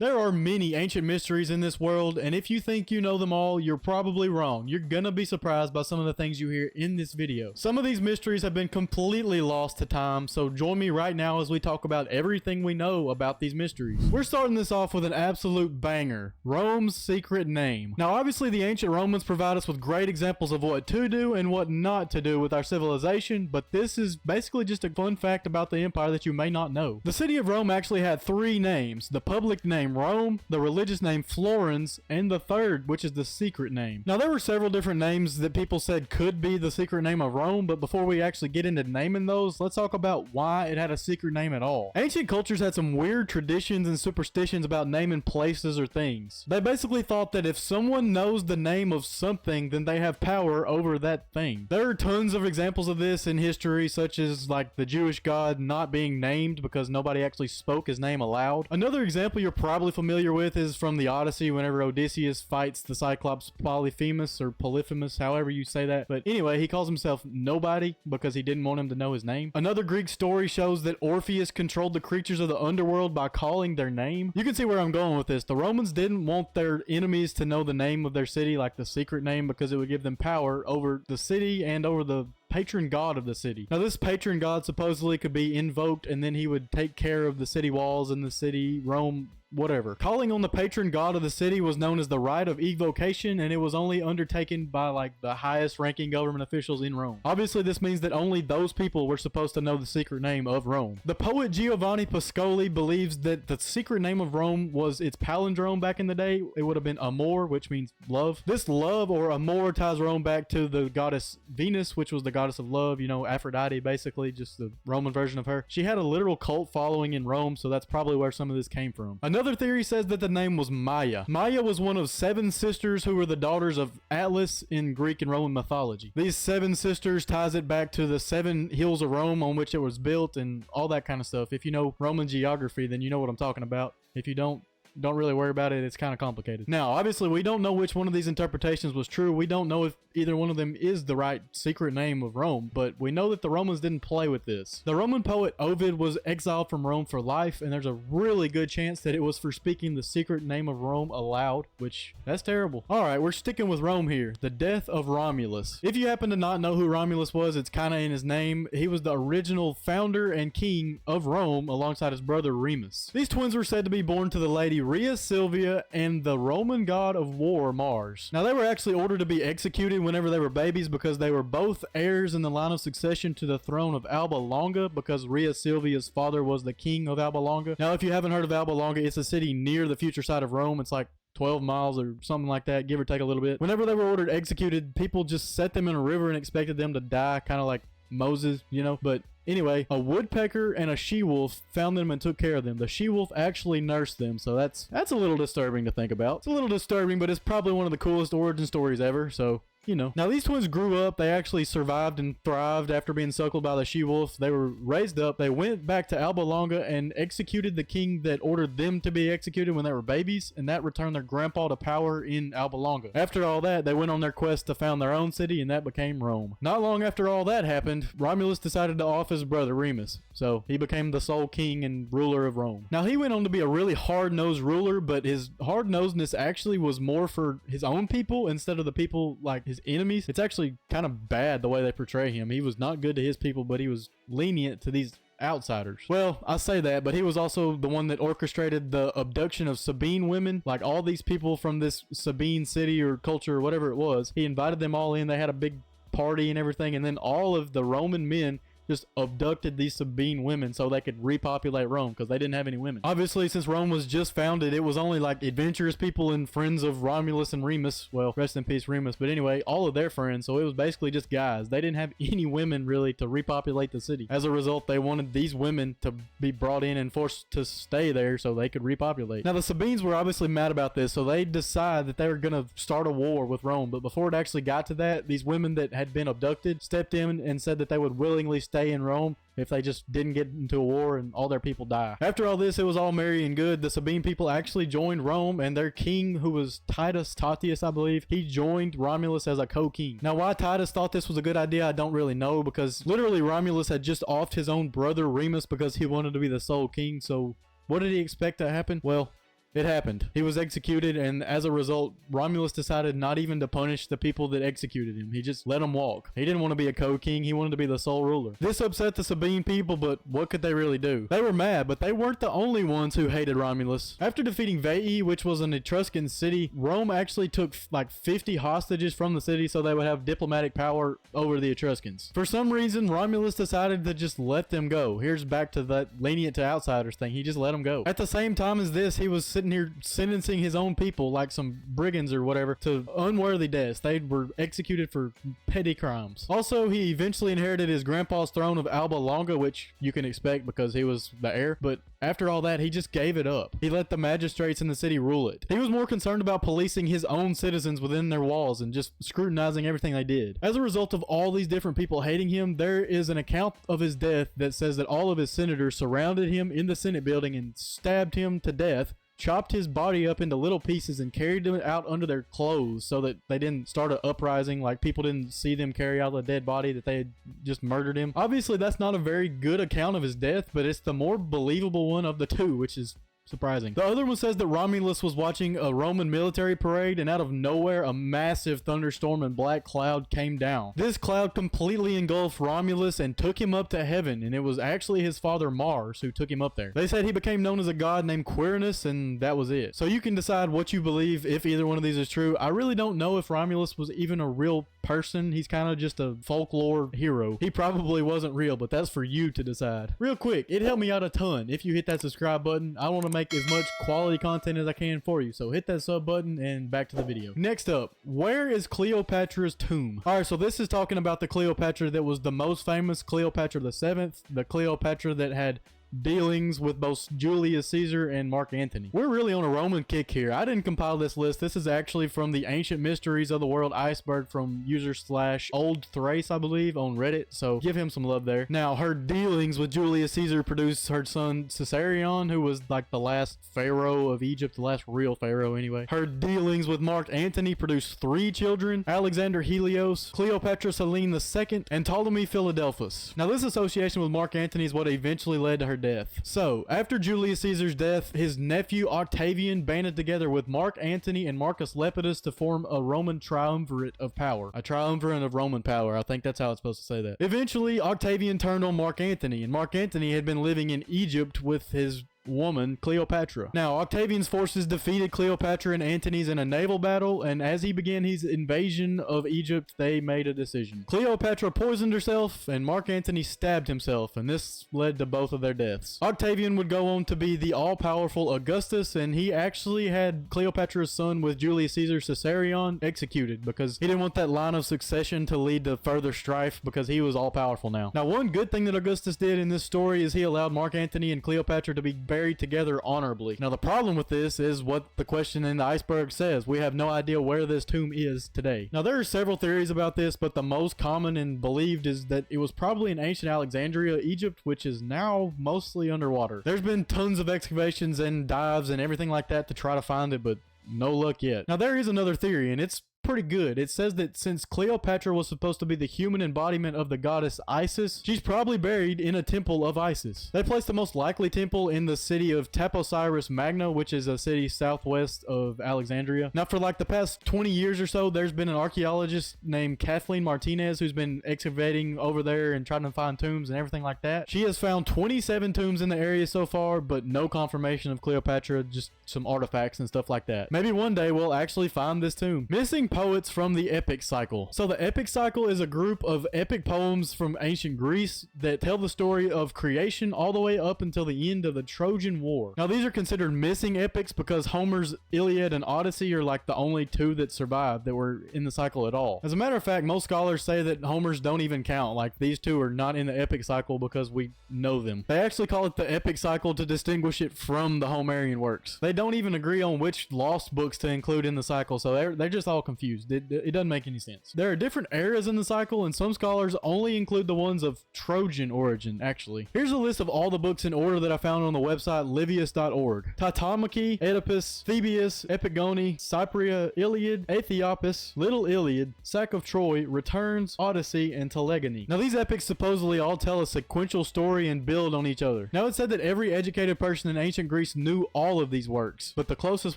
There are many ancient mysteries in this world, and if you think you know them all, you're probably wrong. You're gonna be surprised by some of the things you hear in this video. Some of these mysteries have been completely lost to time, so join me right now as we talk about everything we know about these mysteries. We're starting this off with an absolute banger, Rome's secret name. Now obviously the ancient Romans provide us with great examples of what to do and what not to do with our civilization, but this is basically just a fun fact about the empire that you may not know. The city of Rome actually had three names: the public name Rome, the religious name Florens, and the third, which is the secret name. Now there were several different names that people said could be the secret name of Rome, but before we actually get into naming those, let's talk about why it had a secret name at all. Ancient cultures had some weird traditions and superstitions about naming places or things. They basically thought that if someone knows the name of something, then they have power over that thing. There are tons of examples of this in history, such as like the Jewish god not being named because nobody actually spoke his name aloud. Another example you're probably familiar with is from the Odyssey, whenever Odysseus fights the Cyclops Polyphemus, or Polyphemus, however you say that. But anyway, he calls himself Nobody because he didn't want him to know his name. Another Greek story shows that Orpheus controlled the creatures of the underworld by calling their name. You can see where I'm going with this. The Romans didn't want their enemies to know the name of their city, like the secret name, because it would give them power over the city and over the patron god of the city. Now this patron god supposedly could be invoked and then he would take care of the city walls and the city, Rome, whatever. Calling on the patron god of the city was known as the rite of evocation, and it was only undertaken by like the highest ranking government officials in Rome. Obviously this means that only those people were supposed to know the secret name of Rome. The poet Giovanni Pascoli believes that the secret name of Rome was its palindrome back in the day. It would have been Amor, which means love. This love, or Amor, ties Rome back to the goddess Venus, which was the goddess of love, you know, Aphrodite, basically, just the Roman version of her. She had a literal cult following in Rome, so that's probably where some of this came from. Another theory says that the name was Maya. Maya was one of 7 sisters who were the daughters of Atlas in Greek and Roman mythology. These 7 sisters ties it back to the 7 hills of Rome on which it was built and all that kind of stuff. If you know Roman geography, then you know what I'm talking about. If you don't really worry about it. It's kind of complicated. Now, obviously, we don't know which one of these interpretations was true. We don't know if either one of them is the right secret name of Rome, but we know that the Romans didn't play with this. The Roman poet Ovid was exiled from Rome for life, and there's a really good chance that it was for speaking the secret name of Rome aloud, which, that's terrible. Alright, we're sticking with Rome here. The death of Romulus. If you happen to not know who Romulus was, it's kind of in his name. He was the original founder and king of Rome alongside his brother Remus. These twins were said to be born to the lady Rhea Silvia and the Roman god of war Mars. Now they were actually ordered to be executed whenever they were babies because they were both heirs in the line of succession to the throne of Alba Longa, because Rhea Silvia's father was the king of Alba Longa. Now if you haven't heard of Alba Longa, it's a city near the future site of Rome. It's like 12 miles or something like that, give or take a little bit. Whenever they were ordered executed, people just set them in a river and expected them to die, kind of like Moses, you know. But anyway, a woodpecker and a she-wolf found them and took care of them. The she-wolf actually nursed them, so that's a little disturbing to think about. It's a little disturbing, but it's probably one of the coolest origin stories ever, so you know. Now these twins grew up. They actually survived and thrived after being suckled by the she-wolf. They were raised up. They went back to Alba Longa and executed the king that ordered them to be executed when they were babies, and that returned their grandpa to power in Alba Longa. After all that, they went on their quest to found their own city, and that became Rome. Not long after all that happened, Romulus decided to off his brother Remus, so he became the sole king and ruler of Rome. Now he went on to be a really hard-nosed ruler, but his hard-nosedness actually was more for his own people instead of the people like his enemies. It's actually kind of bad the way they portray him. He was not good to his people, but he was lenient to these outsiders. Well, I say that, but he was also the one that orchestrated the abduction of Sabine women. Like all these people from this Sabine city or culture or whatever it was, he invited them all in. They had a big party and everything, and then all of the Roman men just abducted these Sabine women so they could repopulate Rome because they didn't have any women. Obviously, since Rome was just founded, it was only like adventurous people and friends of Romulus and Remus. Well, rest in peace Remus, but anyway, all of their friends, so it was basically just guys. They didn't have any women really to repopulate the city. As a result, they wanted these women to be brought in and forced to stay there so they could repopulate. Now the Sabines were obviously mad about this, so they decided that they were going to start a war with Rome, but before it actually got to that, these women that had been abducted stepped in and said that they would willingly stay in Rome if they just didn't get into a war and all their people die. After all this, it was all merry and good. The Sabine people actually joined Rome, and their king, who was Titus Tatius, I believe, he joined Romulus as a co-king. Now, why Titus thought this was a good idea, I don't really know, because literally Romulus had just offed his own brother Remus because he wanted to be the sole king, so what did he expect to happen? Well, It happened. He was executed, and as a result, Romulus decided not even to punish the people that executed him. He just let them walk. He didn't want to be a co-king. He wanted to be the sole ruler. This upset the Sabine people, but what could they really do? They were mad, but they weren't the only ones who hated Romulus. After defeating Veii, which was an Etruscan city, Rome actually took like 50 hostages from the city so they would have diplomatic power over the Etruscans. For some reason, Romulus decided to just let them go. Here's back to that lenient to outsiders thing. He just let them go. At the same time as this, he was sitting here sentencing his own people, like some brigands or whatever, to unworthy deaths. They were executed for petty crimes. Also, he eventually inherited his grandpa's throne of Alba Longa, which you can expect because he was the heir, but after all that, he just gave it up. He let the magistrates in the city rule it. He was more concerned about policing his own citizens within their walls and just scrutinizing everything they did. As a result of all these different people hating him, there is an account of his death that says that all of his senators surrounded him in the Senate building and stabbed him to death, chopped his body up into little pieces, and carried him out under their clothes so that they didn't start an uprising, like people didn't see them carry out a dead body, that they had just murdered him. Obviously, that's not a very good account of his death, but it's the more believable one of the two, which is surprising. The other one says that Romulus was watching a Roman military parade, and out of nowhere, a massive thunderstorm and black cloud came down. This cloud completely engulfed Romulus and took him up to heaven, and it was actually his father Mars who took him up there. They said he became known as a god named Quirinus, and that was it. So you can decide what you believe if either one of these is true. I really don't know if Romulus was even a real person. He's kind of just a folklore hero. He probably wasn't real, but that's for you to decide. Real quick, it helped me out a ton if you hit that subscribe button. I want to make as much quality content as I can for you, so hit that sub button and back to the video. Next up, where is Cleopatra's tomb? Alright, so this is talking about the Cleopatra that was the most famous, Cleopatra the 7th, the Cleopatra that had dealings with both Julius Caesar and Mark Antony. We're really on a Roman kick here. I didn't compile this list. This is actually from the Ancient Mysteries of the World Iceberg from user/oldthrace, I believe, on Reddit. So give him some love there. Now, her dealings with Julius Caesar produced her son Caesarion, who was like the last pharaoh of Egypt, the last real pharaoh anyway. Her dealings with Mark Antony produced 3 children: Alexander Helios, Cleopatra Selene II, and Ptolemy Philadelphus. Now, this association with Mark Antony is what eventually led to her death. So, after Julius Caesar's death, his nephew Octavian banded together with Mark Antony and Marcus Lepidus to form a Roman triumvirate of power. A triumvirate of Roman power. I think that's how it's supposed to say that. Eventually, Octavian turned on Mark Antony, and Mark Antony had been living in Egypt with his woman Cleopatra. Now, Octavian's forces defeated Cleopatra and Antony's in a naval battle, and as he began his invasion of Egypt, they made a decision. Cleopatra poisoned herself, and Mark Antony stabbed himself, and this led to both of their deaths. Octavian would go on to be the all-powerful Augustus, and he actually had Cleopatra's son with Julius Caesar, Caesarion, executed because he didn't want that line of succession to lead to further strife because he was all-powerful now. Now, one good thing that Augustus did in this story is he allowed Mark Antony and Cleopatra to be buried together honorably. Now, the problem with this is what the question in the iceberg says. We have no idea where this tomb is today. Now, there are several theories about this, but the most common and believed is that it was probably in ancient Alexandria, Egypt, which is now mostly underwater. There's been tons of excavations and dives and everything like that to try to find it, but no luck yet. Now, there is another theory, and it's pretty good. It says that since Cleopatra was supposed to be the human embodiment of the goddess Isis, she's probably buried in a temple of Isis. They placed the most likely temple in the city of Taposiris Magna, which is a city southwest of Alexandria. Now, for like the past 20 years or so, there's been an archaeologist named Kathleen Martinez who's been excavating over there and trying to find tombs and everything like that. She has found 27 tombs in the area so far, but no confirmation of Cleopatra, just some artifacts and stuff like that. Maybe one day we'll actually find this tomb. Missing poets from the epic cycle. So the epic cycle is a group of epic poems from ancient Greece that tell the story of creation all the way up until the end of the Trojan War. Now, these are considered missing epics because Homer's Iliad and Odyssey are like the only 2 that survived that were in the cycle at all. As a matter of fact, most scholars say that Homer's don't even count. Like, these 2 are not in the epic cycle because we know them. They actually call it the epic cycle to distinguish it from the Homerian works. They don't even agree on which lost books to include in the cycle, so they're just all confused. confused. It doesn't make any sense. There are different eras in the cycle, and some scholars only include the ones of Trojan origin, actually. Here's a list of all the books in order that I found on the website livius.org. Titanomachy, Oedipus, Thebes, Epigone, Cypria, Iliad, Aethiopus, Little Iliad, Sack of Troy, Returns, Odyssey, and Telegony. Now these epics supposedly all tell a sequential story and build on each other. Now it's said that every educated person in ancient Greece knew all of these works, but the closest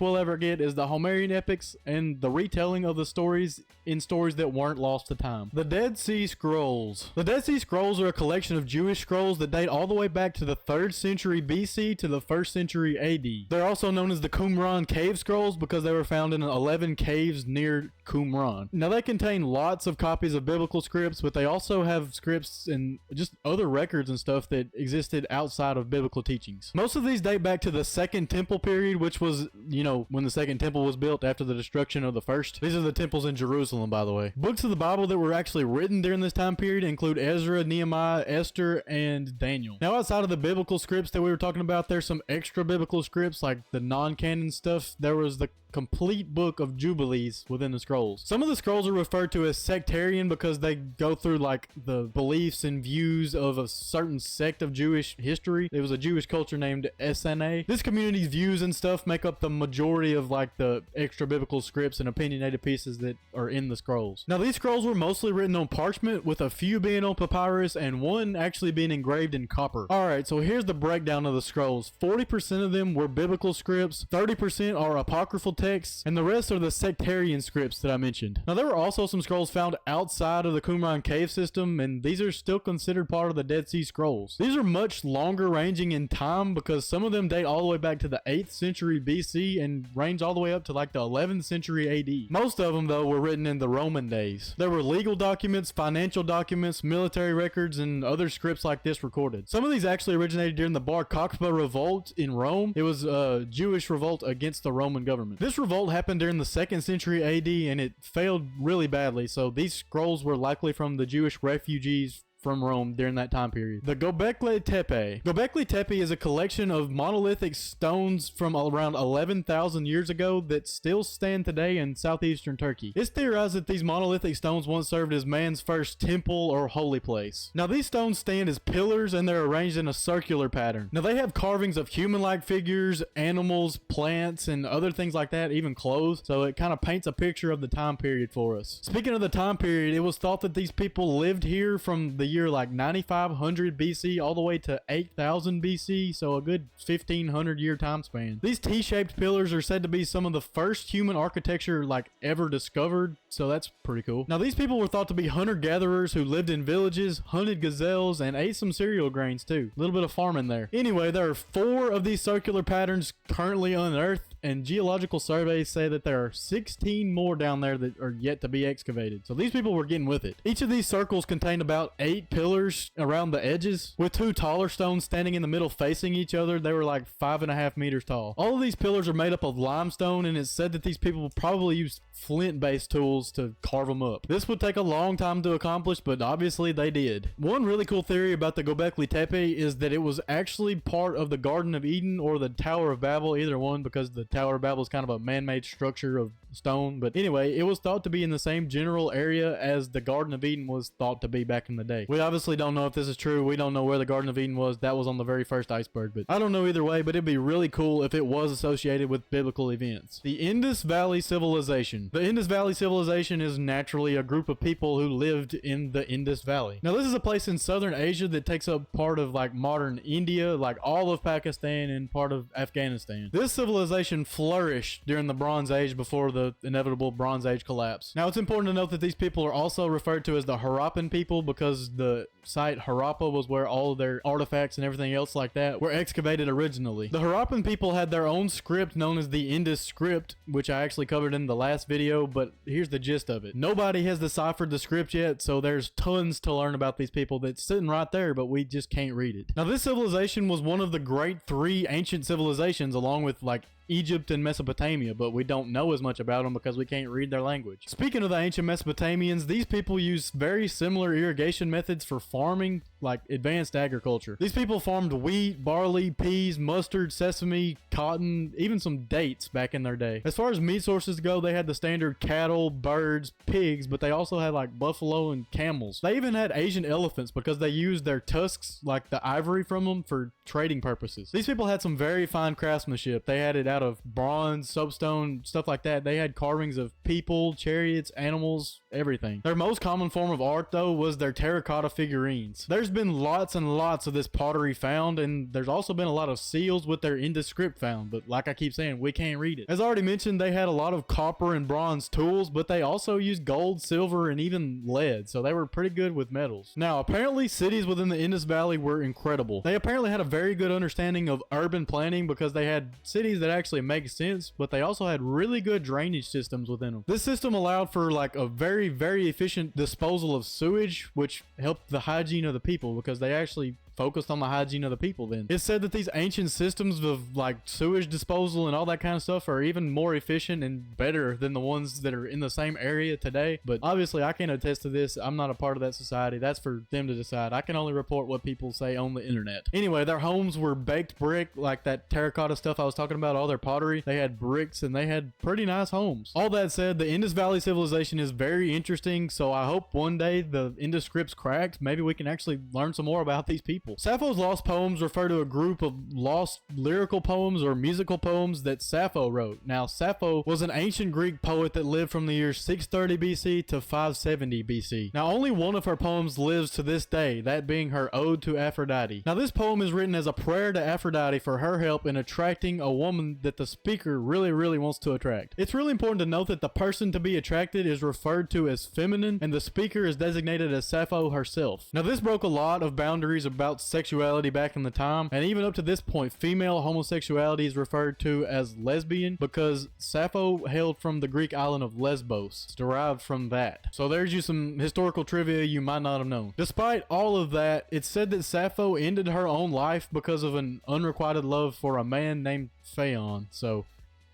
we'll ever get is the Homerian epics and the retelling of the stories in stories that weren't lost to time. The Dead Sea Scrolls. The Dead Sea Scrolls are a collection of Jewish scrolls that date all the way back to the 3rd century BC to the 1st century AD. They're also known as the Qumran cave scrolls because they were found in 11 caves near Qumran. Now they contain lots of copies of biblical scripts, but they also have scripts and just other records and stuff that existed outside of biblical teachings. Most of these date back to the Second Temple period, which was, when the Second Temple was built after the destruction of the first. These are the temples in Jerusalem, by the way. Books of the Bible that were actually written during this time period include Ezra, Nehemiah, Esther, and Daniel. Now outside of the biblical scripts that we were talking about, there's some extra biblical scripts like the non-canon stuff. There was the complete book of Jubilees within the scrolls. Some of the scrolls are referred to as sectarian because they go through like the beliefs and views of a certain sect of Jewish history. It was a Jewish culture named SNA. This community's views and stuff make up the majority of like the extra biblical scripts and opinionated pieces that are in the scrolls. Now these scrolls were mostly written on parchment, with a few being on papyrus and one actually being engraved in copper. Alright, so here's the breakdown of the scrolls. 40% of them were biblical scripts, 30% are apocryphal texts, and the rest are the sectarian scripts that I mentioned. Now there were also some scrolls found outside of the Qumran cave system, and these are still considered part of the Dead Sea Scrolls. These are much longer ranging in time because some of them date all the way back to the 8th century BC and range all the way up to like the 11th century AD. Most of them though were written in the Roman days. There were legal documents, financial documents, military records, and other scripts like this recorded. Some of these actually originated during the Bar Kokhba revolt in Rome. It was a Jewish revolt against the Roman government. This revolt happened during the 2nd century AD and it failed really badly, so these scrolls were likely from the Jewish refugees from Rome during that time period. The Gobekli Tepe. Gobekli Tepe is a collection of monolithic stones from around 11,000 years ago that still stand today in southeastern Turkey. It's theorized that these monolithic stones once served as man's first temple or holy place. Now these stones stand as pillars and they're arranged in a circular pattern. Now they have carvings of human-like figures, animals, plants, and other things like that, even clothes, so it kind of paints a picture of the time period for us. Speaking of the time period, it was thought that these people lived here from the year like 9500 BC all the way to 8000 BC, so a good 1500 year time span. These T-shaped pillars are said to be some of the first human architecture like ever discovered, so that's pretty cool. Now these people were thought to be hunter-gatherers who lived in villages, hunted gazelles, and ate some cereal grains too. A little bit of farming there. Anyway, there are 4 of these circular patterns currently unearthed, and geological surveys say that there are 16 more down there that are yet to be excavated. So these people were getting with it. Each of these circles contained about 8 pillars around the edges, with 2 taller stones standing in the middle facing each other. They were like 5.5 meters tall. All of these pillars are made up of limestone, and it's said that these people probably used flint-based tools to carve them up. This would take a long time to accomplish, but obviously they did. One really cool theory about the Gobekli Tepe is that it was actually part of the Garden of Eden or the Tower of Babel, either one, because the Tower of Babel is kind of a man-made structure of stone. But anyway, it was thought to be in the same general area as the Garden of Eden was thought to be back in the day. We obviously don't know if this is true. We don't know where the Garden of Eden was. That was on the very first iceberg, but I don't know either way, but it'd be really cool if it was associated with biblical events. The Indus Valley Civilization. The Indus Valley Civilization is naturally a group of people who lived in the Indus Valley. Now this is a place in southern Asia that takes up part of like modern India, like all of Pakistan and part of Afghanistan. This civilization flourished during the Bronze Age before the inevitable Bronze Age collapse. Now it's important to note that these people are also referred to as the Harappan people because the site Harappa was where all of their artifacts and everything else like that were excavated originally. The Harappan people had their own script known as the Indus script, which I actually covered in the last video, but here's the gist of it. Nobody has deciphered the script yet, so there's tons to learn about these people that's sitting right there, but we just can't read it. Now this civilization was one of the great 3 ancient civilizations along with like Egypt and Mesopotamia, but we don't know as much about them because we can't read their language. Speaking of the ancient Mesopotamians, these people used very similar irrigation methods for farming, like advanced agriculture. These people farmed wheat, barley, peas, mustard, sesame, cotton, even some dates back in their day. As far as meat sources go, they had the standard cattle, birds, pigs, but they also had like buffalo and camels. They even had Asian elephants because they used their tusks, like the ivory from them, for trading purposes. These people had some very fine craftsmanship. They had it out of bronze, soapstone, stuff like that. They had carvings of people, chariots, animals, everything. Their most common form of art, though, was their terracotta figurines. There's been lots and lots of this pottery found, and there's also been a lot of seals with their Indus script found, but like I keep saying, we can't read it. As already mentioned, they had a lot of copper and bronze tools, but they also used gold, silver, and even lead, so they were pretty good with metals. Now, apparently cities within the Indus Valley were incredible. They apparently had a very good understanding of urban planning because they had cities that actually make sense, but they also had really good drainage systems within them. This system allowed for like a very, very efficient disposal of sewage, which helped the hygiene of the people because they actually focused on the hygiene of the people then. It's said that these ancient systems of like sewage disposal and all that kind of stuff are even more efficient and better than the ones that are in the same area today. But obviously I can't attest to this. I'm not a part of that society. That's for them to decide. I can only report what people say on the internet. Anyway, their homes were baked brick, like that terracotta stuff I was talking about, all their pottery. They had bricks and they had pretty nice homes. All that said, the Indus Valley civilization is very interesting, so I hope one day the Indus scripts cracked. Maybe we can actually learn some more about these people. Sappho's lost poems refer to a group of lost lyrical poems or musical poems that Sappho wrote. Now, Sappho was an ancient Greek poet that lived from the year 630 BC to 570 BC. Now, only one of her poems lives to this day, that being her Ode to Aphrodite. Now, this poem is written as a prayer to Aphrodite for her help in attracting a woman that the speaker really wants to attract. It's really important to note that the person to be attracted is referred to as feminine, and the speaker is designated as Sappho herself. Now, this broke a lot of boundaries about sexuality back in the time, and even up to this point, female homosexuality is referred to as lesbian because Sappho hailed from the Greek island of Lesbos. It's derived from that. So there's you some historical trivia you might not have known. Despite all of that, it's said that Sappho ended her own life because of an unrequited love for a man named Phaon. So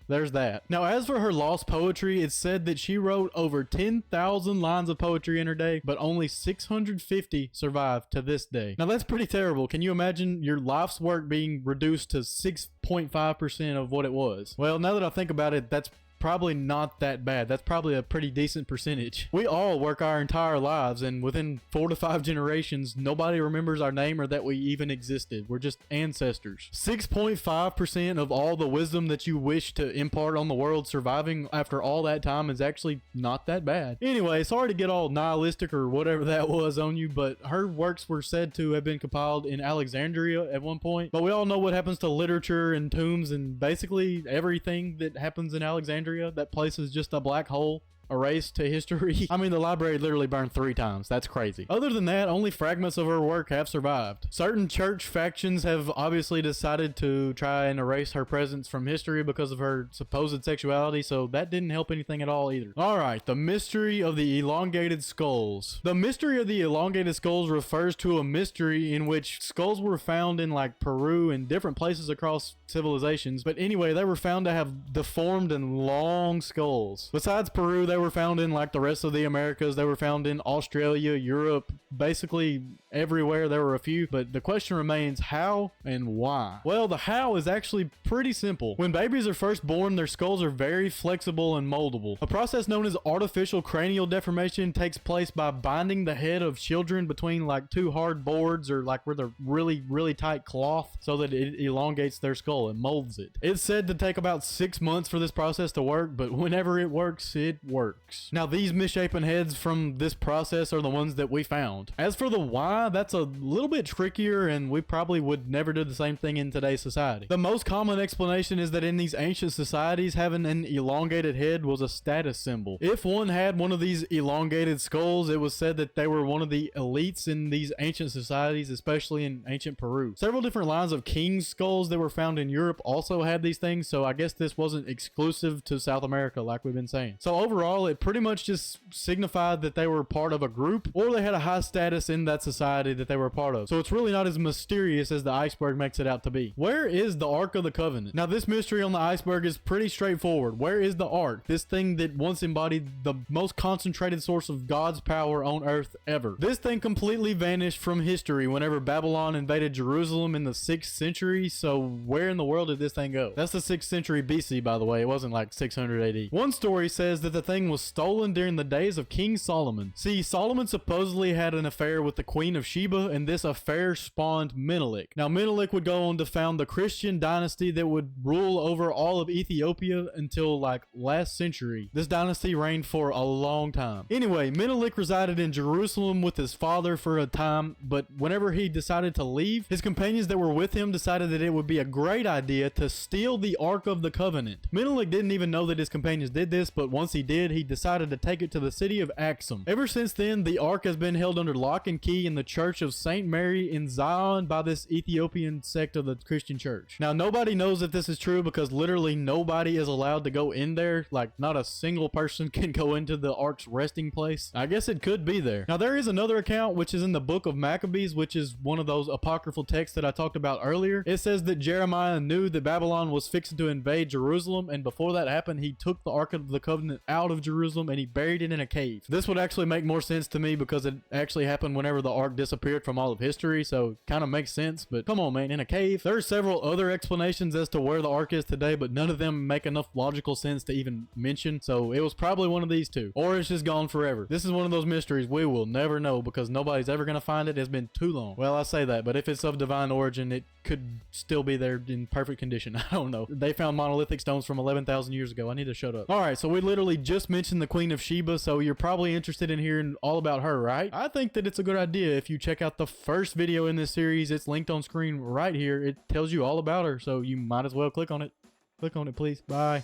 there's that. Now, as for her lost poetry, it's said that she wrote over 10,000 lines of poetry in her day, but only 650 survive to this day. Now, that's pretty terrible. Can you imagine your life's work being reduced to 6.5% of what it was? Well, now that I think about it, that's probably not that bad. That's probably a pretty decent percentage. We all work our entire lives, and within 4 to 5 generations, nobody remembers our name or that we even existed. We're just ancestors. 6.5% of all the wisdom that you wish to impart on the world surviving after all that time is actually not that bad. Anyway, sorry to get all nihilistic or whatever that was on you, but her works were said to have been compiled in Alexandria at one point. But we all know what happens to literature and tombs and basically everything that happens in Alexandria. That place is just a black hole. Erased to history. I mean, the library literally burned 3 times. That's crazy. Other than that, only fragments of her work have survived. Certain church factions have obviously decided to try and erase her presence from history because of her supposed sexuality, so that didn't help anything at all either. Alright, the mystery of the elongated skulls. The mystery of the elongated skulls refers to a mystery in which skulls were found in like Peru and different places across civilizations, but anyway, they were found to have deformed and long skulls. Besides Peru, they were found in like the rest of the Americas. They were found in Australia, Europe, basically everywhere. There were a few, but the question remains, how and why? Well, the how is actually pretty simple. When babies are first born, their skulls are very flexible and moldable. A process known as artificial cranial deformation takes place by binding the head of children between like 2 hard boards or like with a really tight cloth so that it elongates their skull and molds it. It's said to take about 6 months for this process to work, but whenever it works, it works. Now, these misshapen heads from this process are the ones that we found. As for the why, that's a little bit trickier, and we probably would never do the same thing in today's society. The most common explanation is that in these ancient societies, having an elongated head was a status symbol. If one had one of these elongated skulls, it was said that they were one of the elites in these ancient societies, especially in ancient Peru. Several different lines of king's skulls that were found in Europe also had these things, so I guess this wasn't exclusive to South America like we've been saying. So overall, it pretty much just signified that they were part of a group or they had a high status in that society society that they were a part of. So it's really not as mysterious as the iceberg makes it out to be. Where is the Ark of the Covenant? Now, this mystery on the iceberg is pretty straightforward. Where is the Ark? This thing that once embodied the most concentrated source of God's power on earth ever. This thing completely vanished from history whenever Babylon invaded Jerusalem in the 6th century. So where in the world did this thing go? That's the 6th century BC, by the way. It wasn't like 600 AD. One story says that the thing was stolen during the days of King Solomon. See, Solomon supposedly had an affair with the Queen of Sheba, and this affair spawned Menelik. Now, Menelik would go on to found the Christian dynasty that would rule over all of Ethiopia until like last century. This dynasty reigned for a long time. Anyway, Menelik resided in Jerusalem with his father for a time, but whenever he decided to leave, his companions that were with him decided that it would be a great idea to steal the Ark of the Covenant. Menelik didn't even know that his companions did this, but once he did, he decided to take it to the city of Axum. Ever since then, the Ark has been held under lock and key in the Church of St. Mary in Zion by this Ethiopian sect of the Christian church. Now, nobody knows if this is true because literally nobody is allowed to go in there. Like, not a single person can go into the Ark's resting place. I guess it could be there. Now, there is another account which is in the book of Maccabees, which is one of those apocryphal texts that I talked about earlier. It says that Jeremiah knew that Babylon was fixing to invade Jerusalem, and before that happened, he took the Ark of the Covenant out of Jerusalem and he buried it in a cave. This would actually make more sense to me because it actually happened whenever the Ark disappeared from all of history, so kind of makes sense. But come on, man, in a cave? There are several other explanations as to where the Ark is today, but none of them make enough logical sense to even mention, so it was probably one of these two. Or it's just gone forever. This is one of those mysteries we will never know because nobody's ever going to find it. It's been too long. Well, I say that, but if it's of divine origin, it could still be there in perfect condition. I don't know. They found monolithic stones from 11,000 years ago. I need to shut up. Alright, so we literally just mentioned the Queen of Sheba, so you're probably interested in hearing all about her, right? I think that it's a good idea if you check out the first video in this series. It's linked on screen right here. It tells you all about her, so you might as well click on it. Click on it, please. Bye.